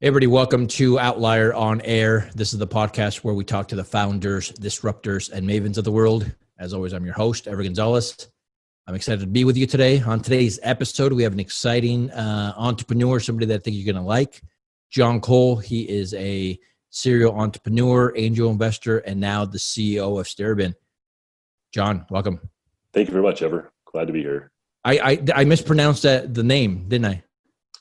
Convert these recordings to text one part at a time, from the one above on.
Hey everybody, welcome to Outlier on Air. This is the podcast where we talk to the founders, disruptors, and mavens of the world. As always, I'm your host, Ever Gonzalez. I'm excited to be with you today. On today's episode, we have an exciting entrepreneur, somebody that I think you're going to like, Jon Cole. He is a serial entrepreneur, angel investor, and now the CEO of Steribin. Jon, welcome. Thank you very much, Ever. Glad to be here. I mispronounced the name, didn't I?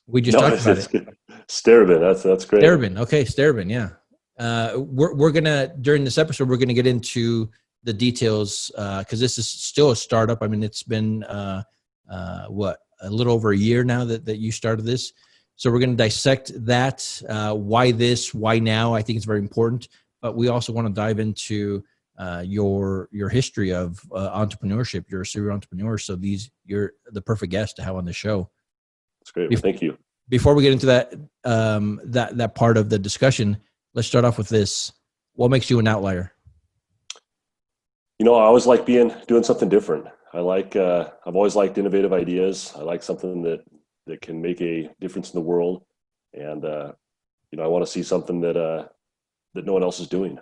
We just talked about it. Steribin, that's great. Steribin, okay, Steribin, yeah. We're gonna, during this episode, we're gonna get into the details because this is still a startup. I mean, it's been a little over a year now that you started this. So we're gonna dissect that. Why this? Why now? I think it's very important. But we also want to dive into your history of entrepreneurship. You're a serial entrepreneur, so you're the perfect guest to have on the show. That's great. Well, thank you. Before we get into that part of the discussion, let's start off with this. What makes you an outlier? I always like doing something different. I've always liked innovative ideas. I like something that can make a difference in the world. And, I want to see something that no one else is doing.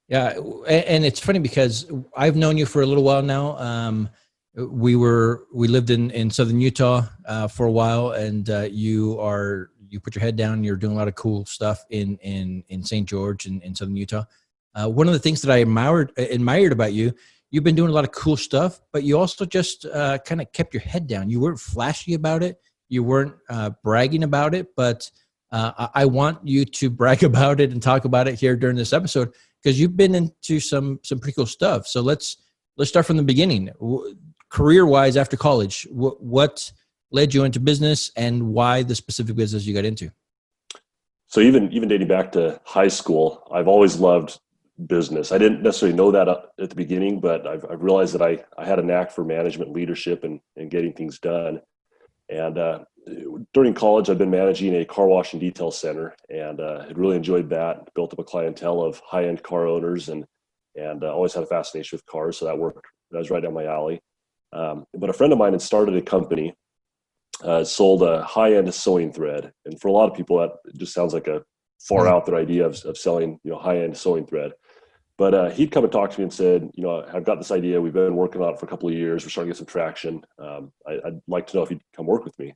Yeah. And it's funny because I've known you for a little while now. We lived in Southern Utah for a while, and you put your head down. You're doing a lot of cool stuff in St. George in Southern Utah. One of the things that I admired about you, you've been doing a lot of cool stuff, but you also just kind of kept your head down. You weren't flashy about it. You weren't bragging about it, but I want you to brag about it and talk about it here during this episode because you've been into some pretty cool stuff. So let's start from the beginning. Career-wise, after college, what led you into business and why the specific business you got into? So even dating back to high school, I've always loved business. I didn't necessarily know that at the beginning, but I've realized that I had a knack for management, leadership, and getting things done. And during college, I've been managing a car wash and detail center, and had really enjoyed that. Built up a clientele of high-end car owners, and always had a fascination with cars, so that was right down my alley. But a friend of mine had started a company, sold a high-end sewing thread. And for a lot of people, that just sounds like a far out there idea of selling, high-end sewing thread. But he'd come and talk to me and said, I've got this idea. We've been working on it for a couple of years. We're starting to get some traction. I'd like to know if you'd come work with me.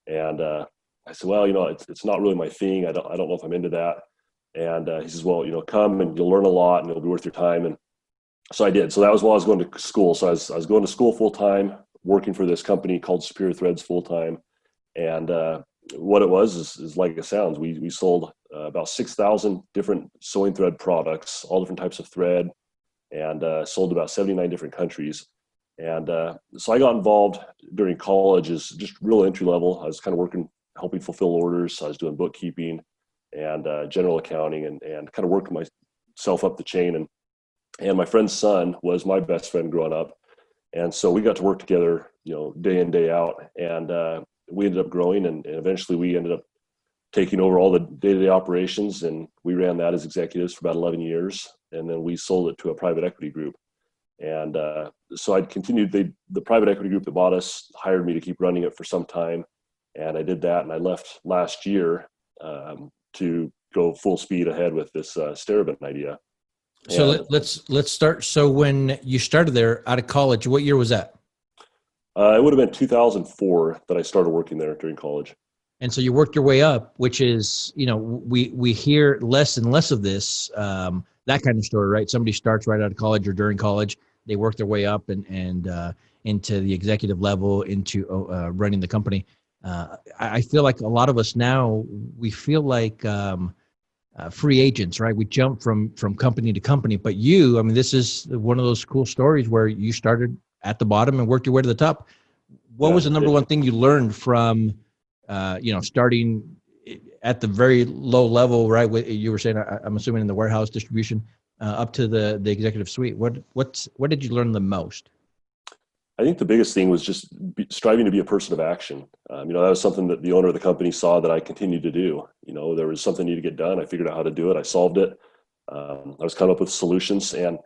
And I said, well, it's not really my thing. I don't know if I'm into that. And he says, well, come and you'll learn a lot and it'll be worth your time. And so I did. So that was while I was going to school. So I was going to school full time, working for this company called Superior Threads full time. And what it was is like it sounds. We sold about 6,000 different sewing thread products, all different types of thread, and sold about 79 different countries. And so I got involved during college as just real entry level. I was kind of working, helping fulfill orders. I was doing bookkeeping and general accounting and kind of working myself up the chain. And my friend's son was my best friend growing up. And so we got to work together, day in, day out. And we ended up growing and eventually we ended up taking over all the day-to-day operations. And we ran that as executives for about 11 years. And then we sold it to a private equity group. And so I'd continued, the private equity group that bought us hired me to keep running it for some time. And I did that. And I left last year to go full speed ahead with this Steribin idea. So let's start. So when you started there out of college, what year was that? It would have been 2004 that I started working there during college. And so you worked your way up, which is, we hear less and less of this, that kind of story, right? Somebody starts right out of college or during college, they work their way up and into the executive level, into running the company. I feel like a lot of us now, we feel like free agents, right? We jump from company to company, but this is one of those cool stories where you started at the bottom and worked your way to the top. What was the number one thing you learned from, starting at the very low level, right? You were saying, I'm assuming in the warehouse distribution, up to the executive suite. What did you learn the most? I think the biggest thing was just striving to be a person of action. That was something that the owner of the company saw that I continued to do. There was something needed to get done. I figured out how to do it. I solved it. I was coming up with solutions. And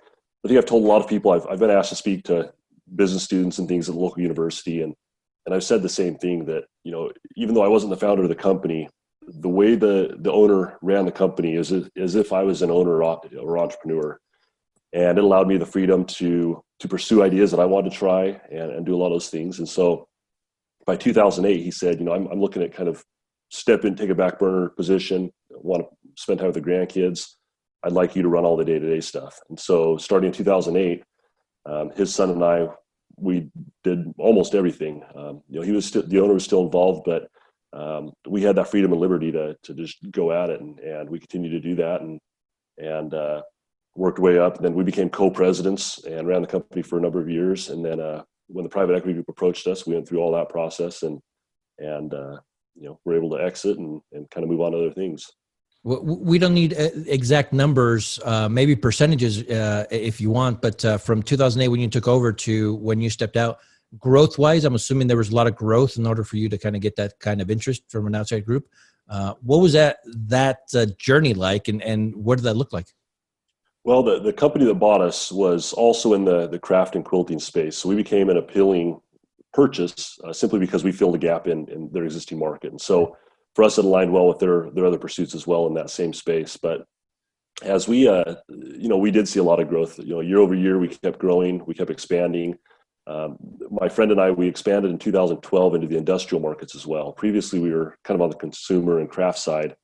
I think I've told a lot of people, I've been asked to speak to business students and things at the local university. And I've said the same thing that, even though I wasn't the founder of the company, the way the owner ran the company is as if I was an owner or entrepreneur, and it allowed me the freedom to pursue ideas that I wanted to try and do a lot of those things. And so by 2008, he said, I'm looking at kind of step in, take a back burner position, want to spend time with the grandkids. I'd like you to run all the day-to-day stuff. And so starting in 2008, his son and I, we did almost everything. He was the owner was still involved, but we had that freedom and liberty to just go at it, and we continued to do that and worked way up. And then we became co-presidents and ran the company for a number of years. And then when the private equity group approached us, we went through all that process and we're able to exit and kind of move on to other things. We don't need exact numbers, maybe percentages if you want, but from 2008 when you took over to when you stepped out, growth-wise, I'm assuming there was a lot of growth in order for you to kind of get that kind of interest from an outside group. What was that journey like, and what did that look like? Well, the company that bought us was also in the craft and quilting space, so we became an appealing purchase simply because we filled a gap in their existing market. And so for us, it aligned well with their other pursuits as well in that same space. But as we did see a lot of growth, year over year, we kept growing, we kept expanding. My friend and I, we expanded in 2012 into the industrial markets as well. Previously, we were kind of on the consumer and craft side.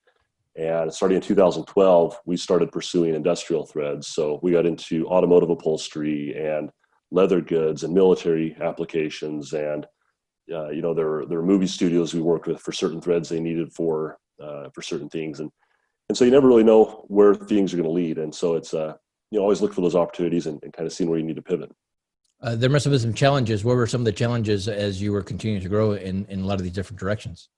And starting in 2012, we started pursuing industrial threads. So we got into automotive upholstery and leather goods and military applications. And, there were movie studios we worked with for certain threads they needed for certain things. And so you never really know where things are going to lead. And so it's, always look for those opportunities and kind of seeing where you need to pivot. There must have been some challenges. What were some of the challenges as you were continuing to grow in a lot of these different directions?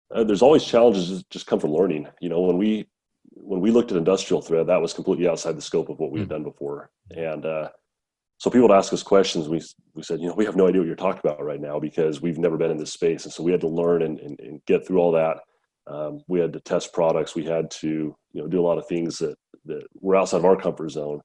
There's always challenges that just come from learning. When we looked at industrial thread, that was completely outside the scope of what we had done before. And so people would ask us questions. We said, we have no idea what you're talking about right now because we've never been in this space. And so we had to learn and get through all that. We had to test products. We had to, do a lot of things that were outside of our comfort zone.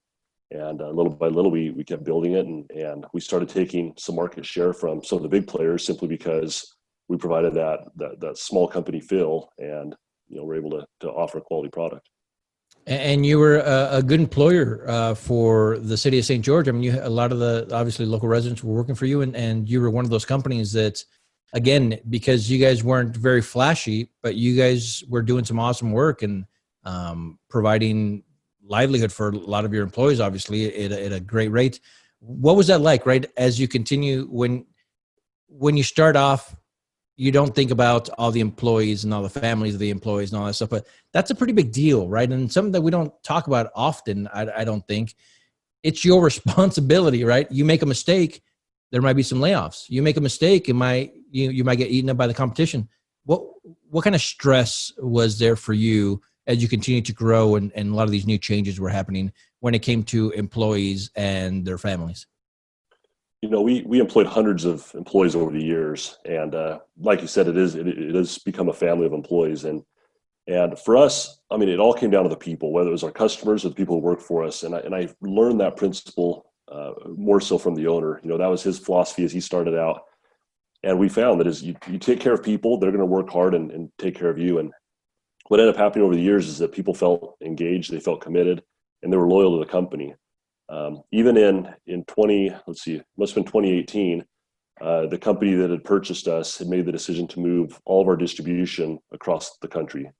And little by little, we kept building it. And we started taking some market share from some of the big players simply because we provided that small company feel, and we're able to offer a quality product. And you were a good employer for the city of St. George. I mean, a lot of the obviously local residents were working for you, and you were one of those companies that, again, because you guys weren't very flashy, but you guys were doing some awesome work and providing livelihood for a lot of your employees, obviously at a great rate. What was that like, right? As you continue, when you start off, you don't think about all the employees and all the families of the employees and all that stuff, but that's a pretty big deal, right? And something that we don't talk about often, I don't think. It's your responsibility, right? You make a mistake, there might be some layoffs. You make a mistake, you might get eaten up by the competition. What kind of stress was there for you as you continue to grow and a lot of these new changes were happening when it came to employees and their families? We employed hundreds of employees over the years, and like you said, it has become a family of employees. And for us, I mean, it all came down to the people, whether it was our customers or the people who work for us. And I learned that principle more so from the owner. That was his philosophy as he started out. And we found that as you take care of people, they're going to work hard and take care of you. And what ended up happening over the years is that people felt engaged, they felt committed, and they were loyal to the company. Even in must have been 2018, the company that had purchased us had made the decision to move all of our distribution across the country.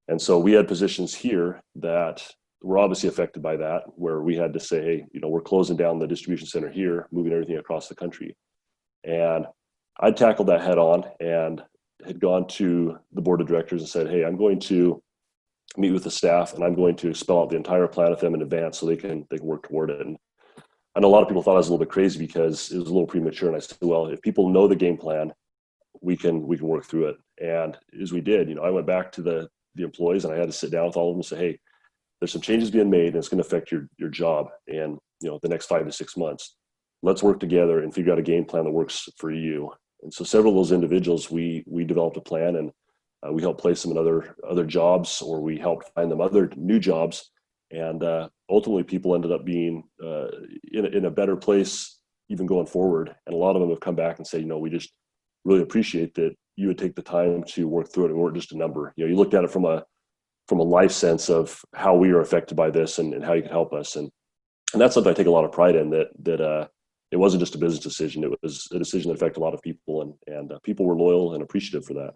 And so we had positions here that were obviously affected by that, where we had to say, hey, we're closing down the distribution center here, moving everything across the country. And I tackled that head on and had gone to the board of directors and said, hey, I'm going to meet with the staff and I'm going to spell out the entire plan with them in advance so they can work toward it. And I know a lot of people thought I was a little bit crazy because it was a little premature. And I said, well, if people know the game plan, we can work through it. And as we did, I went back to the employees and I had to sit down with all of them and say, hey, there's some changes being made and it's going to affect your job in the next 5 to 6 months. Let's work together and figure out a game plan that works for you. And so several of those individuals, we developed a plan, and we helped place them in other jobs, or we helped find them other new jobs. And ultimately, people ended up being in a better place even going forward. And a lot of them have come back and say, we just really appreciate that you would take the time to work through it and weren't just a number. You looked at it from a life sense of how we are affected by this and how you can help us. And that's something I take a lot of pride in, that it wasn't just a business decision. It was a decision that affected a lot of people, and people were loyal and appreciative for that.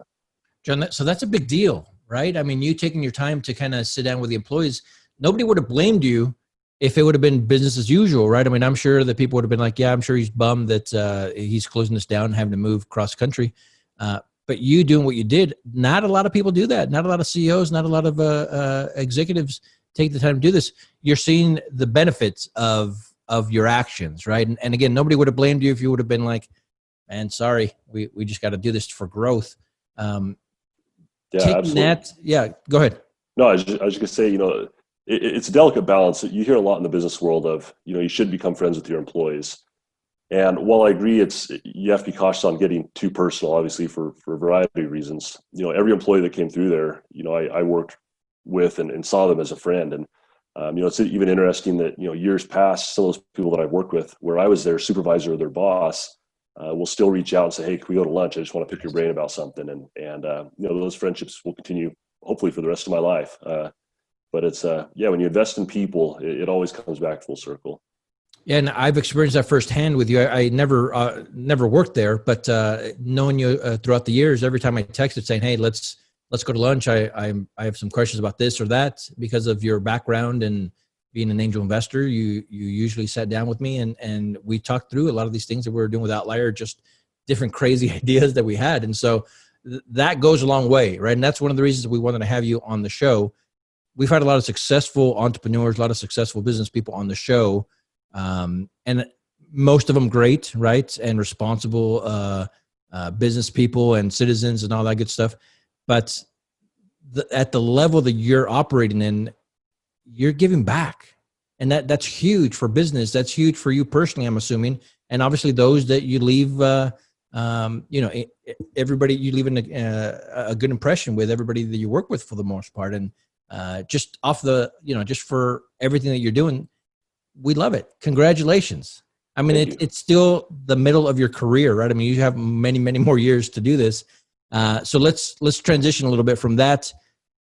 John, so that's a big deal, right? I mean, you taking your time to kind of sit down with the employees, nobody would have blamed you if it would have been business as usual, right? I mean, I'm sure that people would have been like, yeah, I'm sure he's bummed that he's closing this down and having to move cross country. But you doing what you did, not a lot of people do that. Not a lot of CEOs, not a lot of executives take the time to do this. You're seeing the benefits of your actions, right? And again, nobody would have blamed you if you would have been like, man, sorry, we just got to do this for growth. Yeah, absolutely. Go ahead. No, I was just going to say, it's a delicate balance. You hear a lot in the business world of, you should become friends with your employees. And while I agree, you have to be cautious on getting too personal, obviously, for a variety of reasons. Every employee that came through there, I worked with and saw them as a friend. And, it's even interesting that, years past, some of those people that I've worked with, where I was their supervisor or their boss, will still reach out and say, hey, can we go to lunch? I just want to pick your brain about something. And those friendships will continue, hopefully, for the rest of my life. But it's, when you invest in people, it always comes back full circle. Yeah, and I've experienced that firsthand with you. I never worked there, but knowing you throughout the years, every time I texted saying, "Hey, let's go to lunch," I have some questions about this or that because of your background and being an angel investor. You usually sat down with me and we talked through a lot of these things that we were doing with Outlier, just different crazy ideas that we had, and so that goes a long way, right? And that's one of the reasons we wanted to have you on the show. We've had a lot of successful entrepreneurs, a lot of successful business people on the show. And most of them great, right? And responsible business people and citizens and all that good stuff. But at the level that you're operating in, you're giving back. And that's huge for business. That's huge for you personally, I'm assuming. And obviously those that you leave, everybody, you leave a good impression with everybody that you work with for the most part. And just off the, just for everything that you're doing, we love it. Congratulations. I mean, it's still the middle of your career, right? I mean, you have many, many more years to do this. So let's transition a little bit from that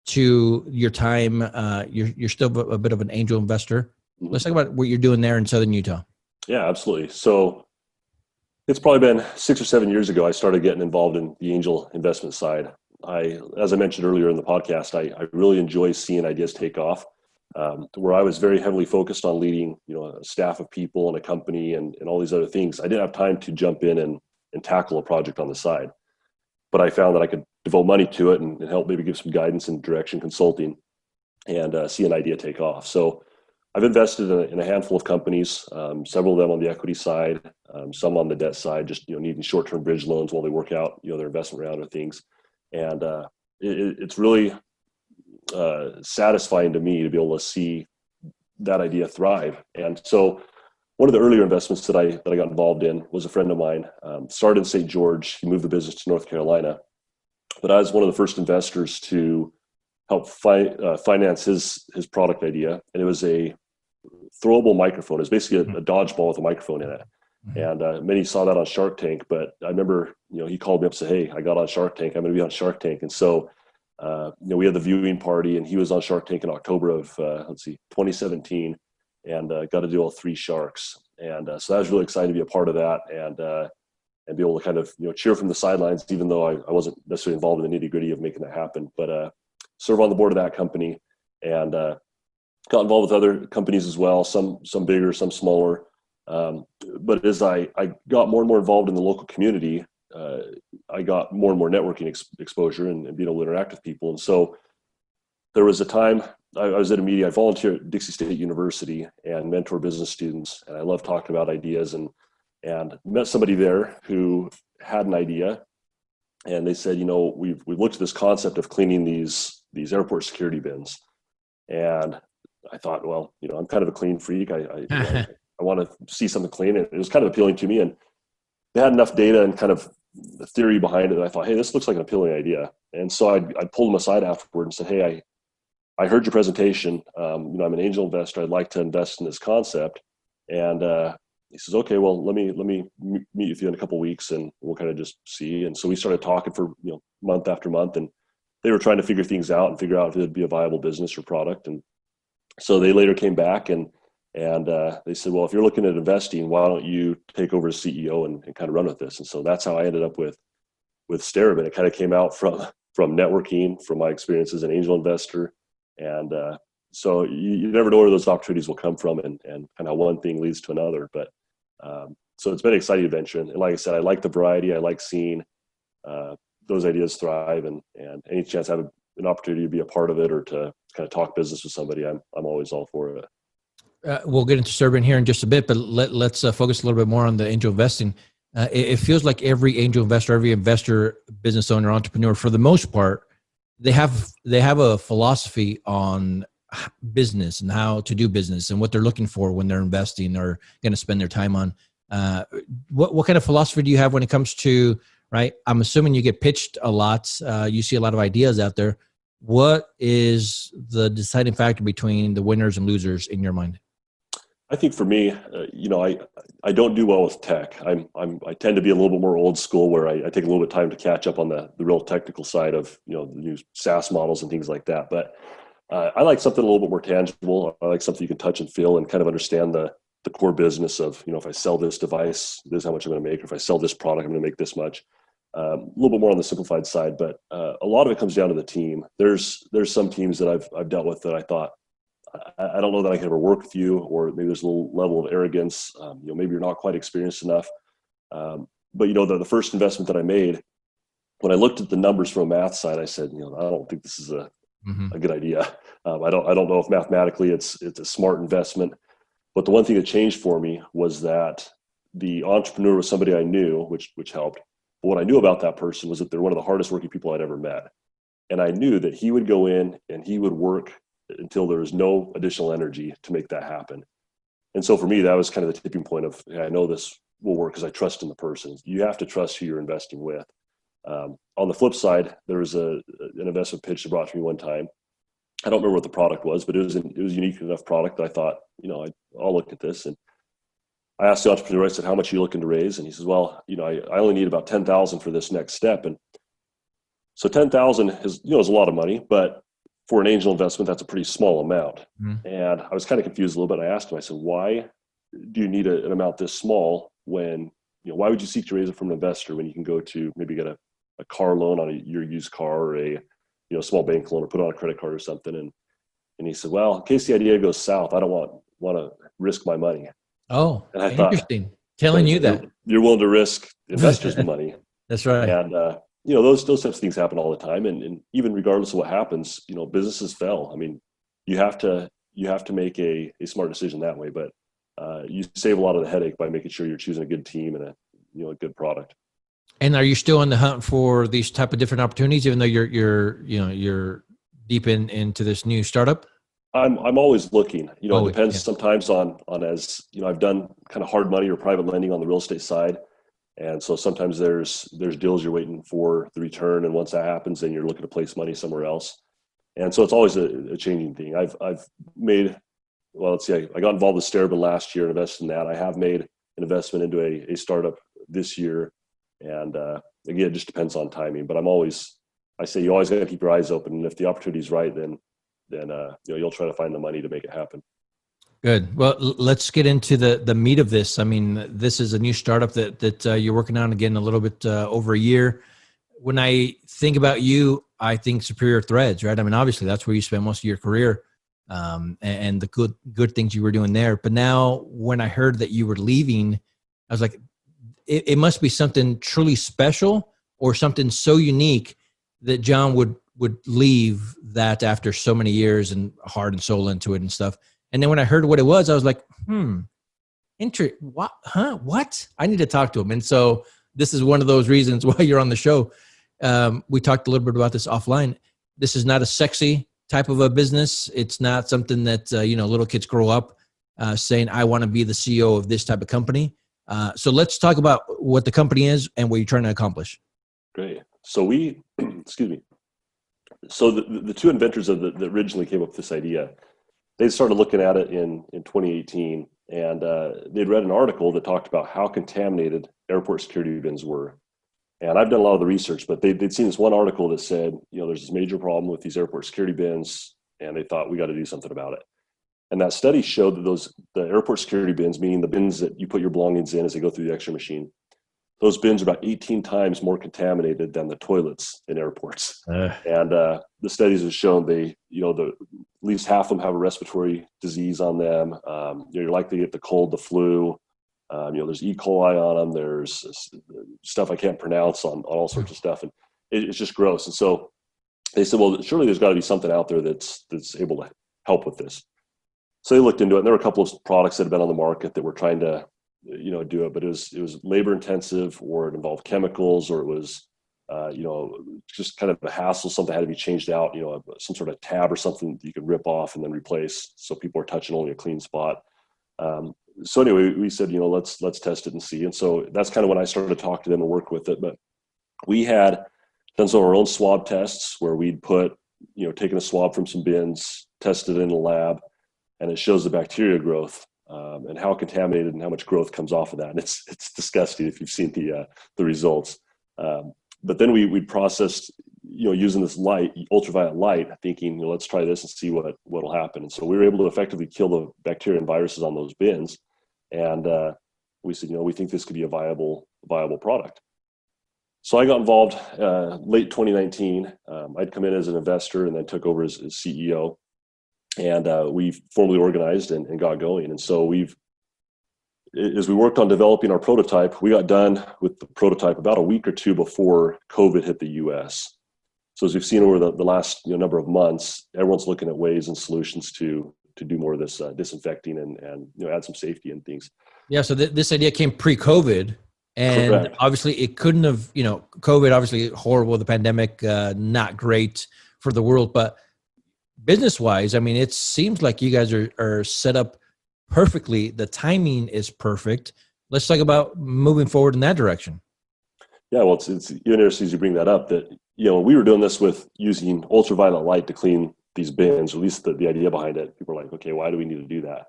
to your time. You're still a bit of an angel investor. Mm-hmm. Let's talk about what you're doing there in Southern Utah. Yeah, absolutely. So it's probably been 6 or 7 years ago, I started getting involved in the angel investment side. As I mentioned earlier in the podcast, I really enjoy seeing ideas take off. Where I was very heavily focused on leading, a staff of people and a company and all these other things. I didn't have time to jump in and tackle a project on the side, but I found that I could devote money to it and help maybe give some guidance and direction consulting and see an idea take off. So I've invested in a handful of companies, several of them on the equity side, some on the debt side, just, needing short-term bridge loans while they work out, their investment round or things. And it's really satisfying to me to be able to see that idea thrive. And so one of the earlier investments that I got involved in was a friend of mine, started in St. George. He moved the business to North Carolina, but I was one of the first investors to help finance his product idea. And it was a throwable microphone. It was basically a dodgeball with a microphone in it. And many saw that on Shark Tank, but I remember, he called me up and said, hey, I got on Shark Tank. I'm going to be on Shark Tank. And so we had the viewing party, and he was on Shark Tank in October of 2017, and got to do all 3 sharks. And so that was really exciting to be a part of that and be able to kind of cheer from the sidelines, even though I wasn't necessarily involved in the nitty gritty of making that happen. But serve on the board of that company, and got involved with other companies as well, some bigger, some smaller. But as I got more and more involved in the local community, I got more and more networking exposure and being able to interact with people. And so there was a time I was at a meeting. I volunteered at Dixie State University and mentor business students. And I love talking about ideas and met somebody there who had an idea. And they said, we've looked at this concept of cleaning these airport security bins. And I thought, well, I'm kind of a clean freak. I want to see something clean. And it was kind of appealing to me. And they had enough data and kind of the theory behind it. And I thought, hey, this looks like an appealing idea. And so I pulled them aside afterward and said, hey, I heard your presentation. I'm an angel investor. I'd like to invest in this concept. And he says, okay, well, let me meet with you in a couple of weeks and we'll kind of just see. And so we started talking for, month after month, and they were trying to figure things out and figure out if it'd be a viable business or product. And so they later came back and they said, well, if you're looking at investing, why don't you take over as CEO and kind of run with this? And so that's how I ended up with Steribin. It kind of came out from networking, from my experience as an angel investor. And so you never know where those opportunities will come from and kind of how one thing leads to another. But so it's been an exciting adventure. And like I said, I like the variety. I like seeing those ideas thrive, and any chance I have an opportunity to be a part of it or to kind of talk business with somebody, I'm always all for it. We'll get into Steribin here in just a bit, but let's focus a little bit more on the angel investing. It feels like every angel investor, every investor, business owner, entrepreneur, for the most part, they have a philosophy on business and how to do business and what they're looking for when they're investing or going to spend their time on. What kind of philosophy do you have when it comes to, right? I'm assuming you get pitched a lot. You see a lot of ideas out there. What is the deciding factor between the winners and losers in your mind? I think for me, I don't do well with tech. I tend to be a little bit more old school, where I take a little bit of time to catch up on the real technical side of the new SaaS models and things like that. But I like something a little bit more tangible. I like something you can touch and feel and kind of understand the core business of, if I sell this device, this is how much I'm going to make. Or if I sell this product, I'm going to make this much. A little bit more on the simplified side, but a lot of it comes down to the team. There's some teams that I've dealt with that I thought, I don't know that I can ever work with you, or maybe there's a little level of arrogance. Maybe you're not quite experienced enough. But the first investment that I made, when I looked at the numbers from a math side, I said, I don't think this is a good idea. I don't know if mathematically it's a smart investment. But the one thing that changed for me was that the entrepreneur was somebody I knew, which helped. But what I knew about that person was that they're one of the hardest working people I'd ever met. And I knew that he would go in and he would work until there was no additional energy to make that happen. And so for me, that was kind of the tipping point of, I know this will work because I trust in the person. You have to trust who you're investing with. On the flip side, there was an investment pitch that brought to me one time. I don't remember what the product was, but it was a unique enough product that I thought, I'll look at this. And I asked the entrepreneur, I said, how much are you looking to raise? And he says, well, I only need about 10,000 for this next step. And so 10,000 is a lot of money, but for an angel investment, that's a pretty small amount. Mm-hmm. And I was kind of confused a little bit. I asked him, I said, why do you need an amount this small when, why would you seek to raise it from an investor when you can go to maybe get a car loan on your used car, or a small bank loan, or put on a credit card or something? And he said, well, in case the idea goes south, I don't want to risk my money. Oh, and I interesting. Telling you that you're willing to risk investors' money. That's right. And, those types of things happen all the time. And even regardless of what happens, businesses fail. I mean, you have to make a smart decision that way, but you save a lot of the headache by making sure you're choosing a good team and a good product. And are you still on the hunt for these type of different opportunities, even though you're deep into this new startup? I'm always looking. It depends sometimes on as I've done kind of hard money or private lending on the real estate side. And so sometimes there's deals you're waiting for the return, and once that happens, then you're looking to place money somewhere else. And so it's always a changing thing. I've made, well, let's see, I got involved with Steribin last year and invested in that. I have made an investment into a startup this year, and again, it just depends on timing. But I say you always got to keep your eyes open, and if the opportunity's right, then you'll try to find the money to make it happen. Good. Well, let's get into the meat of this. I mean, this is a new startup that you're working on, again, a little bit over a year. When I think about you, I think Superior Threads, right? I mean, obviously that's where you spent most of your career, and the good things you were doing there. But now when I heard that you were leaving, I was like, it must be something truly special or something so unique that Jon would leave that after so many years and heart and soul into it and stuff. And then when I heard what it was, I was like, what? What? I need to talk to him. And so this is one of those reasons why you're on the show. We talked a little bit about this offline. This is not a sexy type of a business. It's not something that, little kids grow up saying, I want to be the CEO of this type of company. So let's talk about what the company is and what you're trying to accomplish. Great. So excuse me. So the two inventors that originally came up with this idea, they started looking at it in 2018, and they'd read an article that talked about how contaminated airport security bins were. And I've done a lot of the research, but they'd seen this one article that said, there's this major problem with these airport security bins, and they thought we got to do something about it. And that study showed that the airport security bins, meaning the bins that you put your belongings in as they go through the X-ray machine, those bins are about 18 times more contaminated than the toilets in airports. And the studies have shown at least half of them have a respiratory disease on them. You're likely to get the cold, the flu. There's E. coli on them. There's stuff I can't pronounce on all sorts of stuff. And it's just gross. And so they said, well, surely there's got to be something out there that's able to help with this. So they looked into it, and there were a couple of products that had been on the market that were trying to, do it, but it was labor intensive, or it involved chemicals, or it was, just kind of a hassle. Something had to be changed out, some sort of tab or something that you could rip off and then replace, so people are touching only a clean spot. So anyway, we said, let's test it and see. And so that's kind of when I started to talk to them and work with it. But we had done some of our own swab tests where we'd taken a swab from some bins, tested it in a lab, and it shows the bacteria growth and how contaminated and how much growth comes off of that. And it's disgusting if you've seen the results. But then we processed, using this light, ultraviolet light, thinking, let's try this and see what'll happen. And so we were able to effectively kill the bacteria and viruses on those bins. And we said, we think this could be a viable product. So I got involved late 2019. I'd come in as an investor and then took over as CEO. And we formally organized and got going. And so as we worked on developing our prototype, we got done with the prototype about a week or two before COVID hit the US. So as we've seen over the last number of months, everyone's looking at ways and solutions to do more of this disinfecting and add some safety and things. Yeah. So this idea came pre-COVID, and Correct. Obviously it couldn't have, COVID, obviously horrible, the pandemic, not great for the world, but business-wise, I mean, it seems like you guys are set up perfectly. The timing is perfect. Let's talk about moving forward in that direction. Yeah, well, it's interesting as you bring that up, that we were doing this with using ultraviolet light to clean these bins, or at least the idea behind it. People are like, okay, why do we need to do that?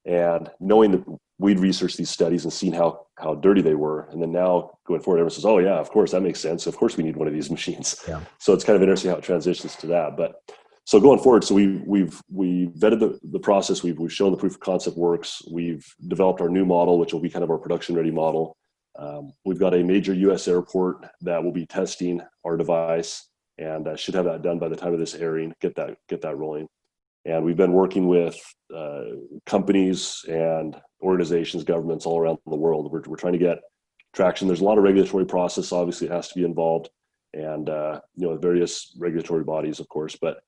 And knowing that we'd researched these studies and seen how dirty they were, and then now going forward, everyone says, oh yeah, of course, that makes sense. Of course we need one of these machines. Yeah. So it's kind of interesting how it transitions to that. But so going forward, so we've vetted the process. We've shown the proof of concept works. We've developed our new model, which will be kind of our production ready model. We've got a major U.S. airport that will be testing our device, and should have that done by the time of this airing. Get that rolling. And we've been working with companies and organizations, governments all around the world. We're trying to get traction. There's a lot of regulatory process. Obviously, it has to be involved, and various regulatory bodies, of course, but.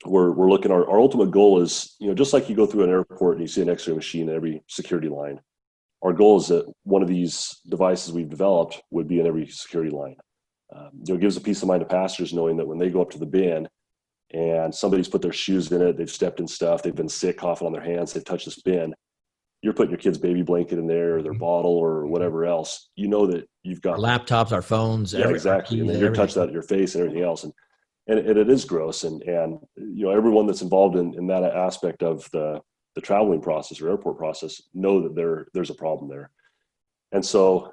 We're looking, our ultimate goal is, just like you go through an airport and you see an X-ray machine in every security line, our goal is that one of these devices we've developed would be in every security line. It gives a peace of mind to passengers knowing that when they go up to the bin and somebody's put their shoes in it, they've stepped in stuff, they've been sick, coughing on their hands, they've touched this bin, you're putting your kid's baby blanket in there, or their bottle, or whatever else, that you've got our laptops, our phones, exactly, and then you're touching that at your face and everything else. And it is gross, and everyone that's involved in that aspect of the traveling process or airport process know that there's a problem there. And so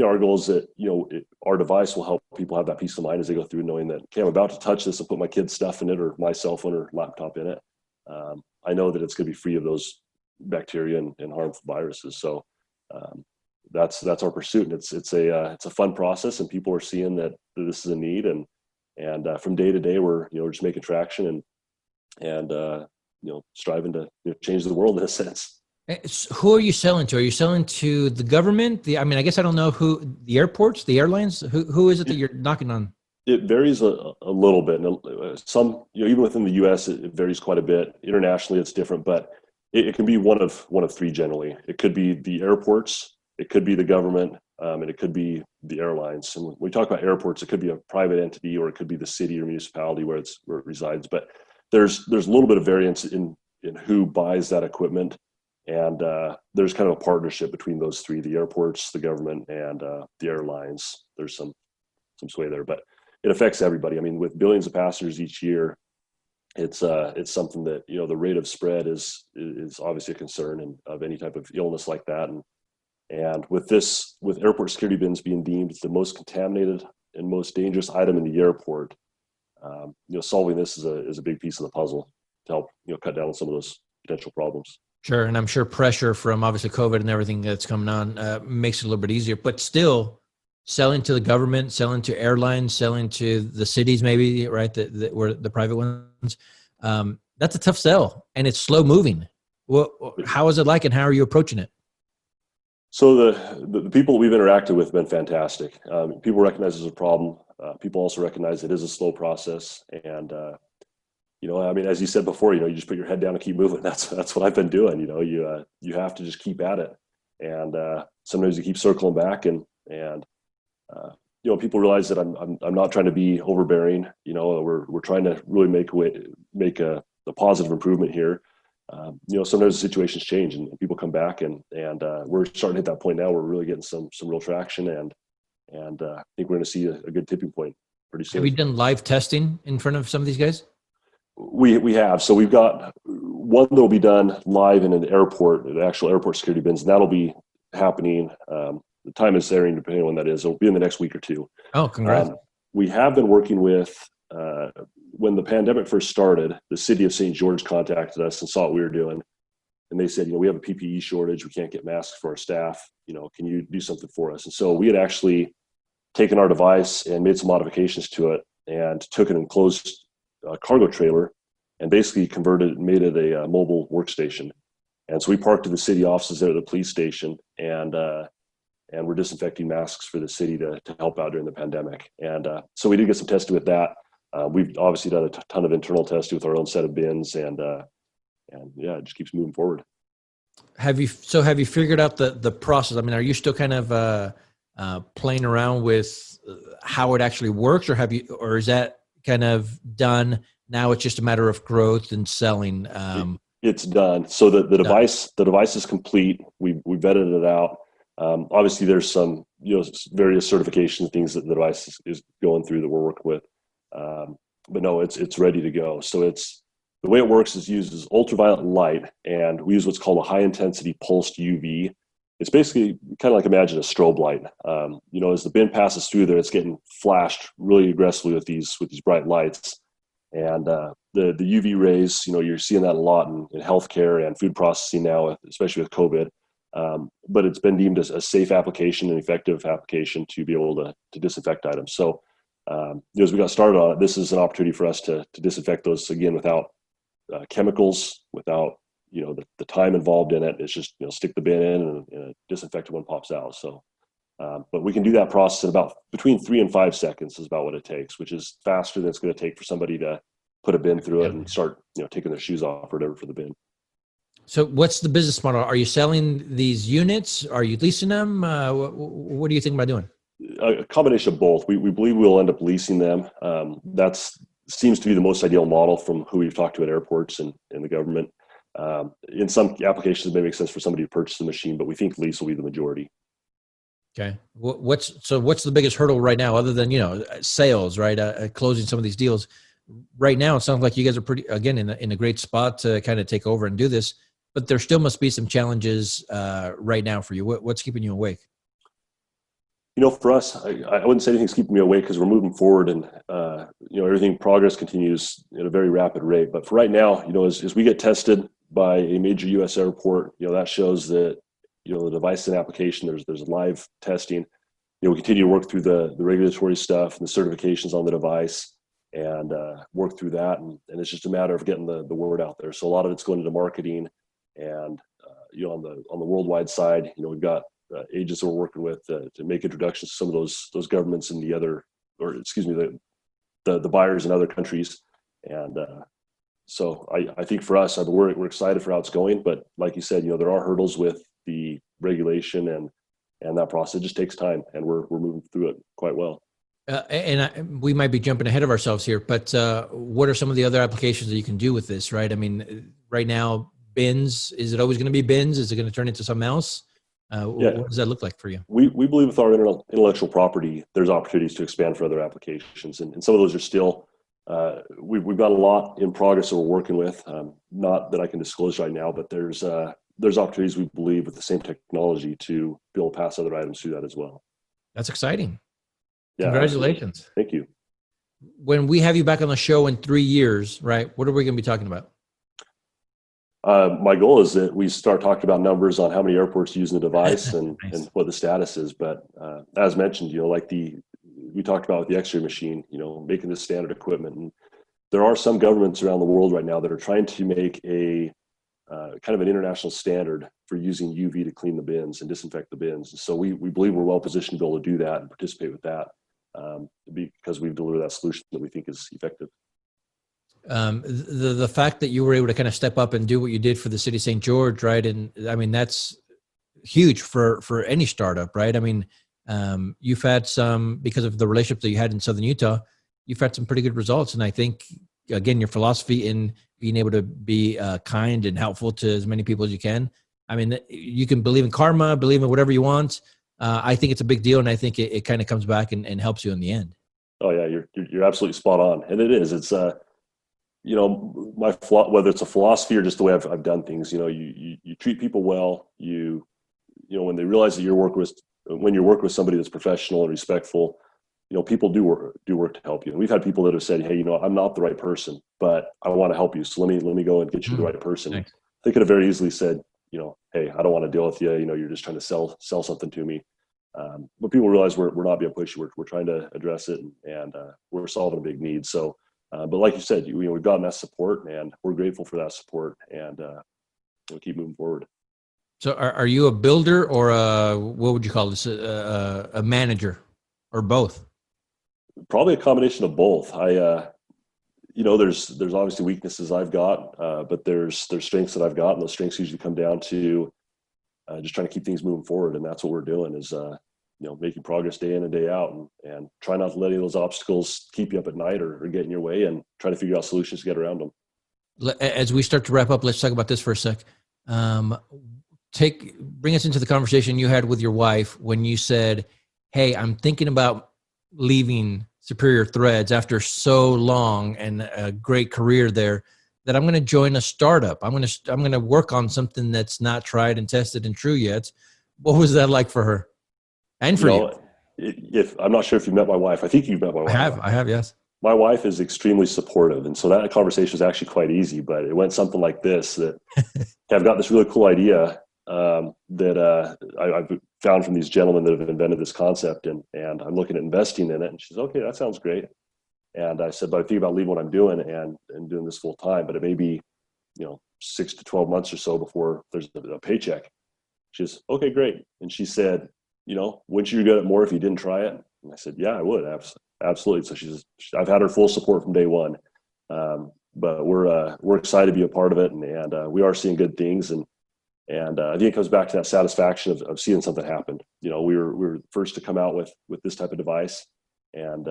our goal is that our device will help people have that peace of mind as they go through, knowing that, okay, I'm about to touch this and put my kid's stuff in it, or my cell phone or laptop in it. I know that it's going to be free of those bacteria and harmful viruses. So that's our pursuit, and it's a fun process, and people are seeing that this is a need, and from day to day, we're just making traction and striving to change the world in a sense. Who are you selling to? Are you selling to the government? I guess I don't know who, the airports, the airlines. Who is it that you're knocking on? It varies a little bit. Some, even within the U.S., it varies quite a bit. Internationally, it's different, but it can be one of three generally. It could be the airports, it could be the government, and it could be the airlines. And when we talk about airports, it could be a private entity, or it could be the city or municipality where it resides. But there's a little bit of variance in who buys that equipment, and there's kind of a partnership between those three: the airports, the government, and the airlines. There's some sway there, but it affects everybody. With billions of passengers each year, it's something that, the rate of spread is obviously a concern, and of any type of illness like that. And with airport security bins being deemed the most contaminated and most dangerous item in the airport, solving this is a big piece of the puzzle to help, cut down on some of those potential problems. Sure. And I'm sure pressure from obviously COVID and everything that's coming on makes it a little bit easier, but still selling to the government, selling to airlines, selling to the cities, maybe, right? That were the private ones. That's a tough sell, and it's slow moving. Well, how is it like, and how are you approaching it? So the people we've interacted with have been fantastic. People recognize there's a problem. People also recognize it is a slow process. And, as you said before, you just put your head down and keep moving. That's what I've been doing. You have to just keep at it. And sometimes you keep circling back, and people realize that I'm not trying to be overbearing. We're trying to really make a positive improvement here. Sometimes the situations change, and people come back, and we're starting to hit that point now where we're really getting some real traction, and I think we're going to see a good tipping point pretty soon. Have you done live testing in front of some of these guys? We have. So we've got one that will be done live in an airport, the actual airport security bins, and that'll be happening. The time is airing depending on when that is. It'll be in the next week or two. Oh, congrats. We have been working with, when the pandemic first started, the city of St. George contacted us and saw what we were doing. And they said, we have a PPE shortage. We can't get masks for our staff. Can you do something for us? And so we had actually taken our device and made some modifications to it, and took an enclosed cargo trailer and basically made it a mobile workstation. And so we parked in the city offices there at the police station, and we're disinfecting masks for the city to help out during the pandemic. And so we did get some testing with that. We've obviously done a ton of internal testing with our own set of bins, and yeah, it just keeps moving forward. Have you figured out the process? I mean, are you still kind of playing around with how it actually works, or is that kind of done now? It's just a matter of growth and selling. It's done. So the device is complete. We vetted it out. Obviously, there's some various certification things that the device is going through that we're working with. But no, it's ready to go. So the way it works is uses ultraviolet light, and we use what's called a high intensity pulsed UV. It's basically kind of like, imagine a strobe light. As the bin passes through there, it's getting flashed really aggressively with these bright lights. And the UV rays, you're seeing that a lot in healthcare and food processing now, especially with COVID. But it's been deemed as a safe application and effective application to be able to disinfect items. So as we got started on it, this is an opportunity for us to disinfect those, again, without chemicals, without the time involved in it. It's just stick the bin in and disinfect it when it pops out. So but we can do that process in about between 3 and 5 seconds is about what it takes, which is faster than it's going to take for somebody to put a bin through it and start taking their shoes off or whatever for the bin. So what's the business model? Are you selling these units? Are you leasing them? What do you think about doing? A combination of both. We believe we'll end up leasing them. That's seems to be the most ideal model from who we've talked to at airports and the government. In some applications, it may make sense for somebody to purchase the machine, but we think lease will be the majority. Okay. What's the biggest hurdle right now, other than sales, right? Closing some of these deals. Right now, it sounds like you guys are pretty, again, in a great spot to kind of take over and do this. But there still must be some challenges right now for you. What's keeping you awake? For us, I wouldn't say anything's keeping me awake, because we're moving forward, and progress continues at a very rapid rate. But for right now, as we get tested by a major U.S. airport, that shows that the device and application, there's live testing. We continue to work through the regulatory stuff and the certifications on the device, and work through that, and it's just a matter of getting the word out there. So a lot of it's going into marketing, and on the worldwide side, we've got agents that we're working with to make introductions to some of those governments in the buyers in other countries. And so I think for us, we're excited for how it's going. But like you said, there are hurdles with the regulation and that process. It just takes time, and we're moving through it quite well. We might be jumping ahead of ourselves here, but what are some of the other applications that you can do with this, right? I mean, right now, bins, is it always going to be bins? Is it going to turn into something else? What does that look like for you? We believe with our intellectual property, there's opportunities to expand for other applications. And some of those are still we've got a lot in progress that we're working with. Not that I can disclose right now, but there's opportunities we believe with the same technology to be able to pass other items through that as well. That's exciting. Yeah, Congratulations. absolutely. Thank you. When we have you back on the show in 3 years, right, what are we going to be talking about? My goal is that we start talking about numbers on how many airports use the device and, Nice. and what the status is. But as mentioned, like we talked about with the X-ray machine, making this standard equipment. And there are some governments around the world right now that are trying to make a kind of an international standard for using UV to clean the bins and disinfect the bins. And so we believe we're well positioned to be able to do that and participate with that because we've delivered that solution that we think is effective. The fact that you were able to kind of step up and do what you did for the city of St. George, right? And I mean, that's huge for any startup, right? I mean, you've had some, because of the relationship that you had in Southern Utah, you've had some pretty good results. And I think, again, your philosophy in being able to be kind and helpful to as many people as you can. I mean, you can believe in karma, believe in whatever you want. I think it's a big deal. And I think it kind of comes back and helps you in the end. Oh yeah, you're absolutely spot on. And it is, it's whether it's a philosophy or just the way I've done things, you treat people well, when they realize that when you're working with somebody that's professional and respectful, people do work to help you. And we've had people that have said, hey, I'm not the right person, but I want to help you. So let me go and get you the right person. Nice. They could have very easily said, hey, I don't want to deal with you. You're just trying to sell something to me. But people realize we're not being pushy. We're trying to address it and we're solving a big need. So, but like you said, we've gotten that support and we're grateful for that support and we'll keep moving forward. So are you a builder or what would you call this? A manager or both? Probably a combination of both. There's obviously weaknesses I've got, but there's strengths that I've got, and those strengths usually come down to just trying to keep things moving forward. And that's what we're doing is, making progress day in and day out and try not to let any of those obstacles keep you up at night or get in your way and try to figure out solutions to get around them. As we start to wrap up, let's talk about this for a sec. Bring us into the conversation you had with your wife when you said, hey, I'm thinking about leaving Superior Threads after so long and a great career there that I'm going to join a startup. I'm going to work on something that's not tried and tested and true yet. What was that like for her and for you? If I'm not sure if you met my wife, I think you've met my wife. I have, yes. My wife is extremely supportive. And so that conversation was actually quite easy, but it went something like this, that I've got this really cool idea that I've found from these gentlemen that have invented this concept and I'm looking at investing in it. And she says, okay, that sounds great. And I said, but I think about leaving what I'm doing and doing this full time, but it may be, 6 to 12 months or so before there's a paycheck. She says, okay, great. And she said, wouldn't you get it more if you didn't try it? And I said, yeah, I would. Absolutely. So I've had her full support from day one. But we're excited to be a part of it. And we are seeing good things. And I think it comes back to that satisfaction of seeing something happen. We were first to come out with this type of device, and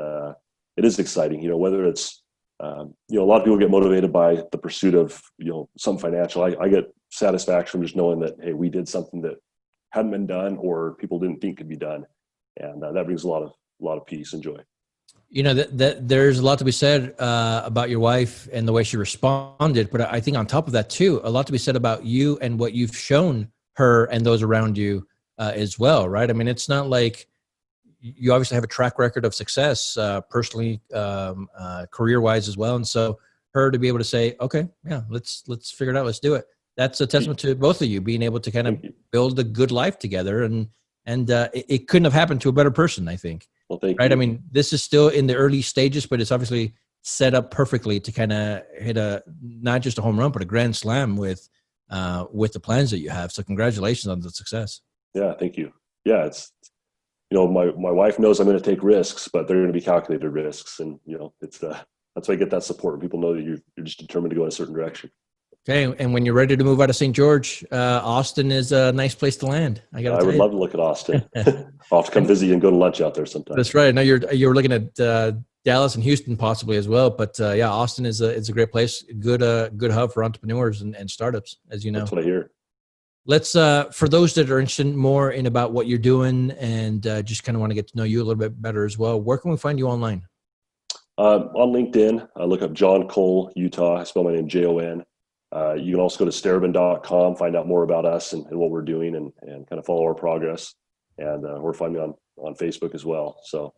it is exciting. Whether it's a lot of people get motivated by the pursuit of some financial. I get satisfaction from just knowing that hey, we did something that hadn't been done or people didn't think could be done, and that brings a lot of peace and joy. That there's a lot to be said about your wife and the way she responded. But I think on top of that too, a lot to be said about you and what you've shown her and those around you as well, right? I mean, it's not like you obviously have a track record of success personally, career-wise as well. And so her to be able to say, okay, yeah, let's figure it out. Let's do it. That's a testament to both of you being able to kind of build a good life together. And it couldn't have happened to a better person, I think. Well, thank right. you. I mean, this is still in the early stages, but it's obviously set up perfectly to kind of hit not just a home run, but a grand slam with the plans that you have. So congratulations on the success. Yeah. Thank you. Yeah. It's, my wife knows I'm going to take risks, but they're going to be calculated risks. And, it's that's why I get that support. People know that you're just determined to go in a certain direction. Okay. And when you're ready to move out of St. George, Austin is a nice place to land. I would love to look at Austin. I'll have to come visit you and go to lunch out there sometime. That's right. I know you're looking at Dallas and Houston possibly as well, but yeah, Austin is a great place. Good hub for entrepreneurs and startups, as you know. That's what I hear. Let's for those that are interested more in about what you're doing and just kind of want to get to know you a little bit better as well. Where can we find you online? On LinkedIn, I look up Jon Cole, Utah. I spell my name Jon. You can also go to steribin.com, find out more about us and what we're doing and kind of follow our progress. And or find me on Facebook as well. So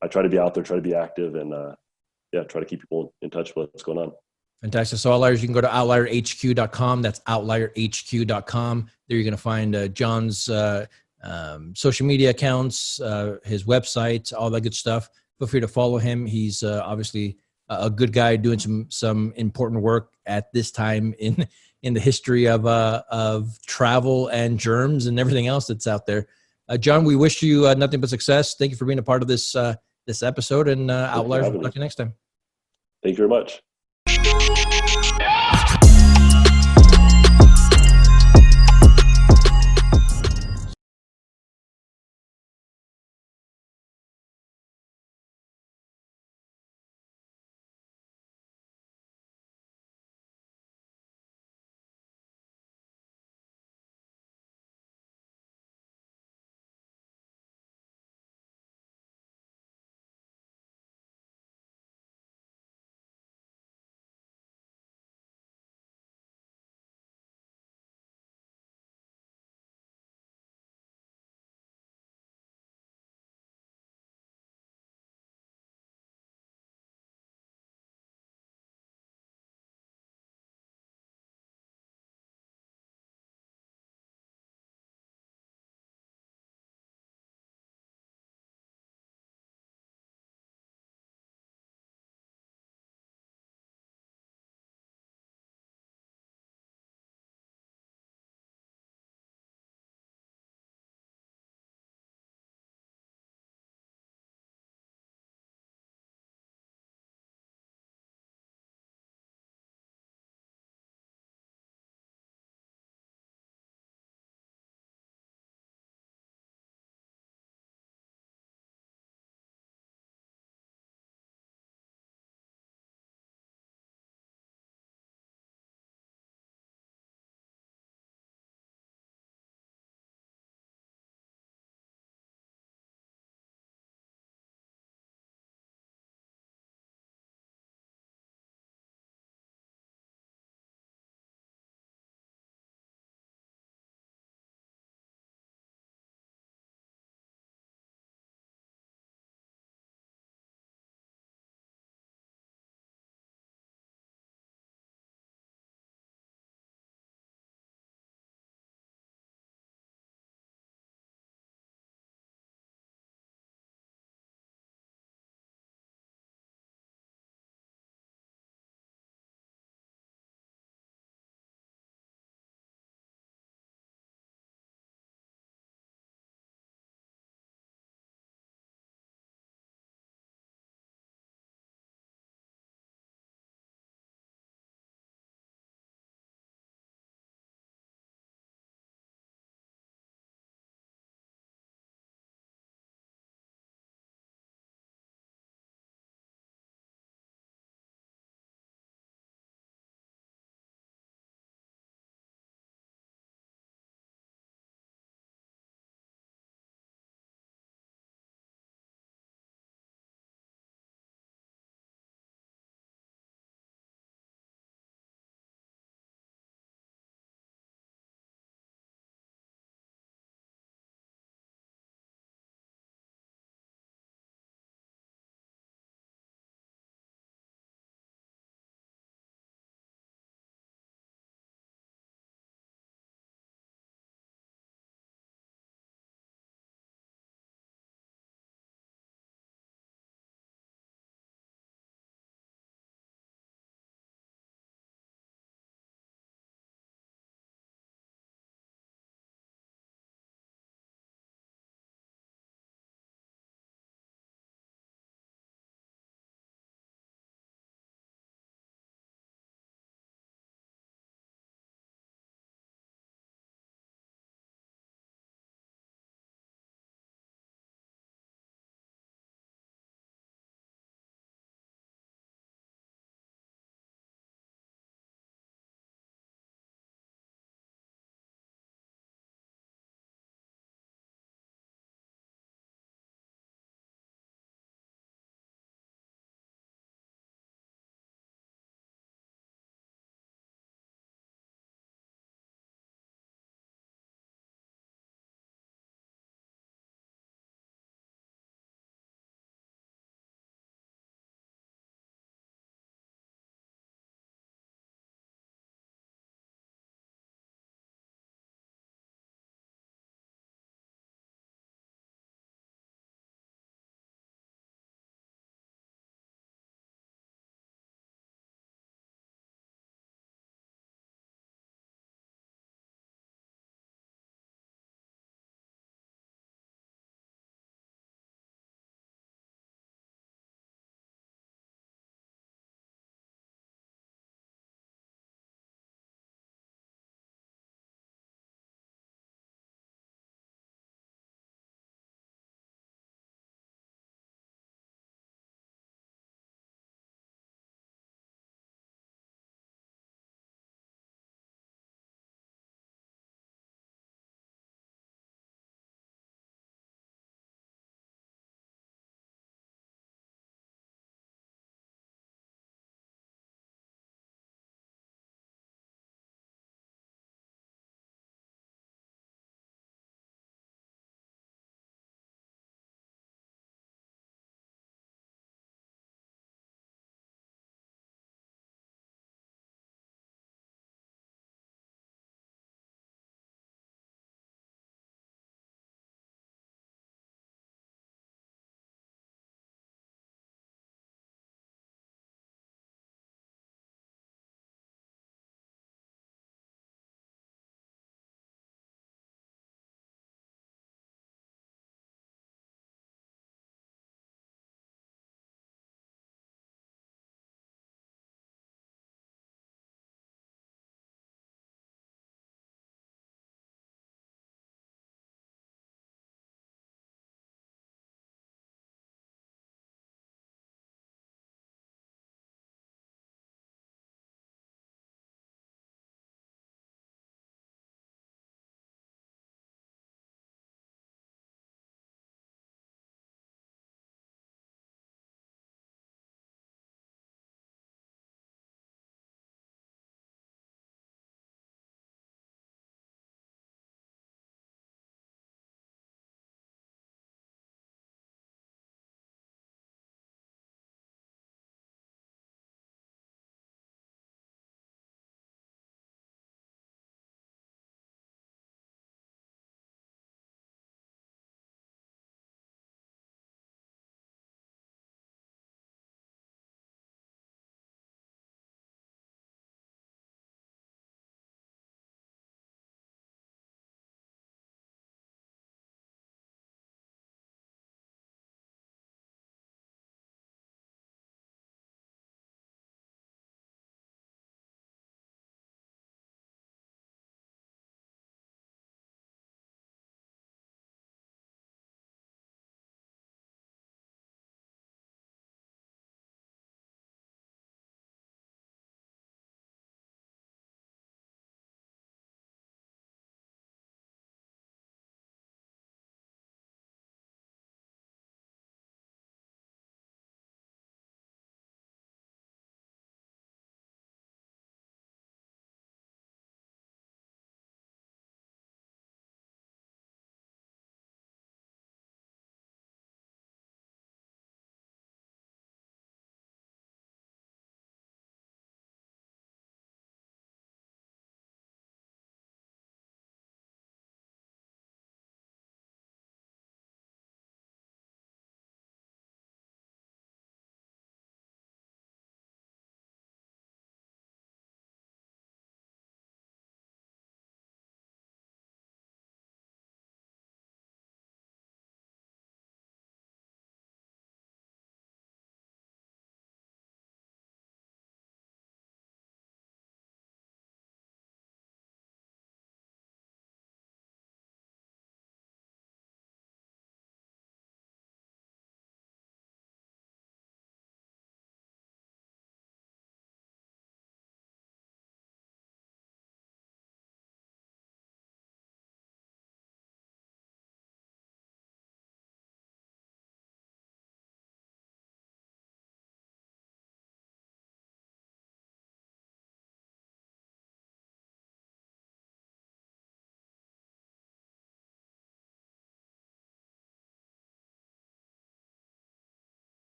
I try to be out there, try to be active, and try to keep people in touch with what's going on. Fantastic. So Outliers, you can go to outlierhq.com. That's outlierhq.com. There you're going to find Jon's social media accounts, his website, all that good stuff. Feel free to follow him. He's obviously a good guy doing some important work at this time in the history of travel and germs and everything else that's out there. Jon, we wish you nothing but success. Thank you for being a part of this episode, and Outliers. We'll talk to you next time. Thank you very much.